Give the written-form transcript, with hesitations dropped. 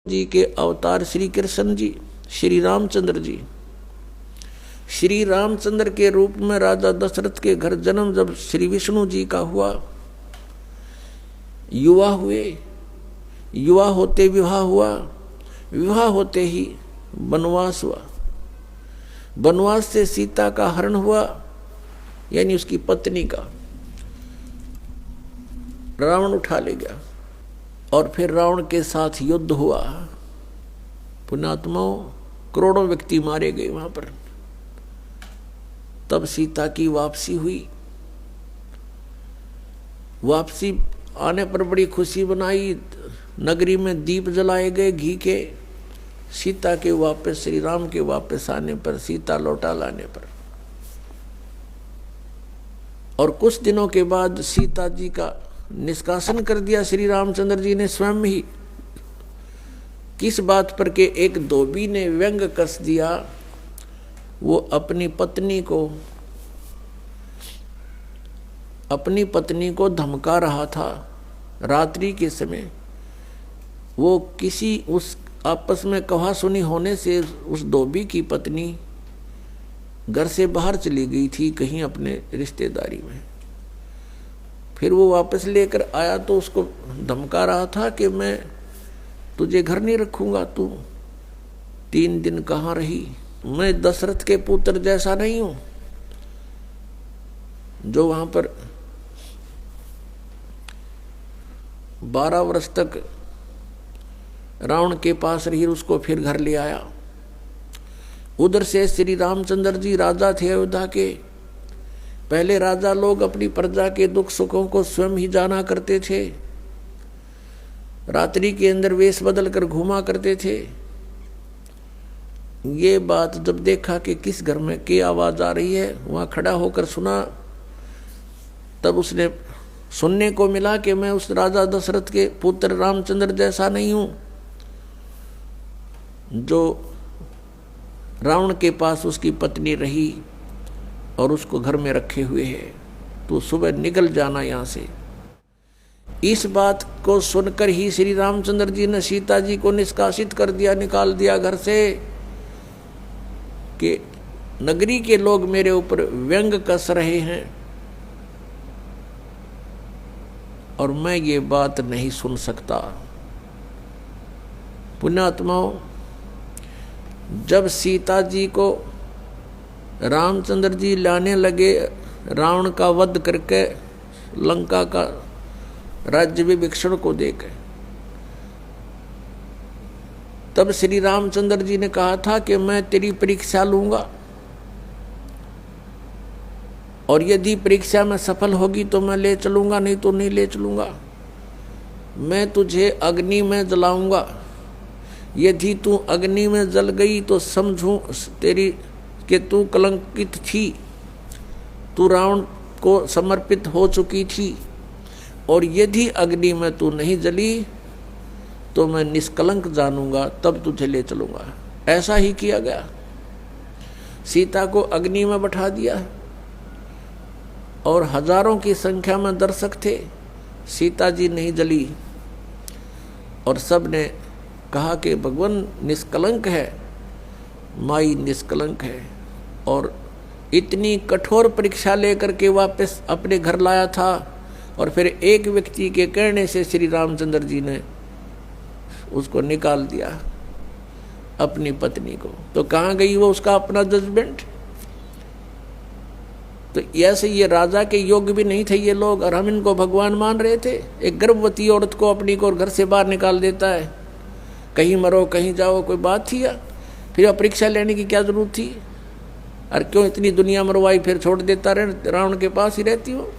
जी के अवतार श्री कृष्ण जी, श्री रामचंद्र जी। श्री रामचंद्र के रूप में राजा दशरथ के घर जन्म जब श्री विष्णु जी का हुआ, युवा हुए, युवा होते विवाह हुआ, विवाह होते ही वनवास हुआ, वनवास से सीता का हरण हुआ, यानी उसकी पत्नी का रावण उठा ले गया और फिर रावण के साथ युद्ध हुआ। पुण्यात्माओं, करोड़ों व्यक्ति मारे गए वहां पर। तब सीता की वापसी हुई। वापसी आने पर बड़ी खुशी बनाई, नगरी में दीप जलाए गए घी के। सीता के वापस, श्री राम के वापस आने पर, सीता लौटा लाने पर, और कुछ दिनों के बाद सीता जी का निष्कासन कर दिया श्री रामचंद्र जी ने स्वयं ही। किस बात पर के एक धोबी ने व्यंग कस दिया। वो अपनी पत्नी को धमका रहा था रात्रि के समय। वो किसी उस आपस में कहा सुनी होने से उस धोबी की पत्नी घर से बाहर चली गई थी कहीं अपने रिश्तेदारी में। फिर वो वापस लेकर आया तो उसको धमका रहा था कि मैं तुझे घर नहीं रखूंगा, तू 3 दिन कहाँ रही। मैं दशरथ के पुत्र जैसा नहीं हूं जो वहां पर 12 वर्ष तक रावण के पास रही, उसको फिर घर ले आया। उधर से श्री रामचंद्र जी राजा थे अयोध्या के। पहले राजा लोग अपनी प्रजा के दुख सुखों को स्वयं ही जाना करते थे। रात्रि के अंदर वेश बदल कर घूमा करते थे। ये बात जब देखा कि किस घर में की आवाज आ रही है, वहां खड़ा होकर सुना, तब उसने सुनने को मिला कि मैं उस राजा दशरथ के पुत्र रामचंद्र जैसा नहीं हूं जो रावण के पास उसकी पत्नी रही और उसको घर में रखे हुए है। तो सुबह निकल जाना यहां से। इस बात को सुनकर ही श्री रामचंद्र जी ने सीता जी को निष्कासित कर दिया, निकाल दिया घर से, कि नगरी के लोग मेरे ऊपर व्यंग कस रहे हैं और मैं ये बात नहीं सुन सकता। पुण्यात्माओं, जब सीता जी को रामचंद्र जी लाने लगे, रावण का वध करके लंका का राज्य विभीषण को देकर, तब श्री रामचंद्र जी ने कहा था कि मैं तेरी परीक्षा लूंगा और यदि परीक्षा में सफल होगी तो मैं ले चलूंगा, नहीं तो नहीं ले चलूंगा। मैं तुझे अग्नि में जलाऊंगा, यदि तू अग्नि में जल गई तो समझूं तेरी कि तू कलंकित थी, तू रावण को समर्पित हो चुकी थी, और यदि अग्नि में तू नहीं जली तो मैं निष्कलंक जानूंगा, तब तुझे ले चलूंगा। ऐसा ही किया गया। सीता को अग्नि में बैठा दिया और हजारों की संख्या में दर्शक थे। सीता जी नहीं जली और सब ने कहा कि भगवान निष्कलंक है, माई निष्कलंक है। और इतनी कठोर परीक्षा लेकर के वापस अपने घर लाया था और फिर एक व्यक्ति के कहने से श्री रामचंद्र जी ने उसको निकाल दिया, अपनी पत्नी को। तो कहाँ गई वो उसका अपना जजमेंट। तो ऐसे ये राजा के योग्य भी नहीं थे ये लोग, और हम इनको भगवान मान रहे थे। एक गर्भवती औरत को अपनी को घर से बाहर निकाल देता है, कहीं मरो कहीं जाओ, कोई बात थी या? फिर परीक्षा लेने की क्या जरूरत थी? और क्यों इतनी दुनिया मरवाई, फिर छोड़ देता रहे, रावण के पास ही रहती हो।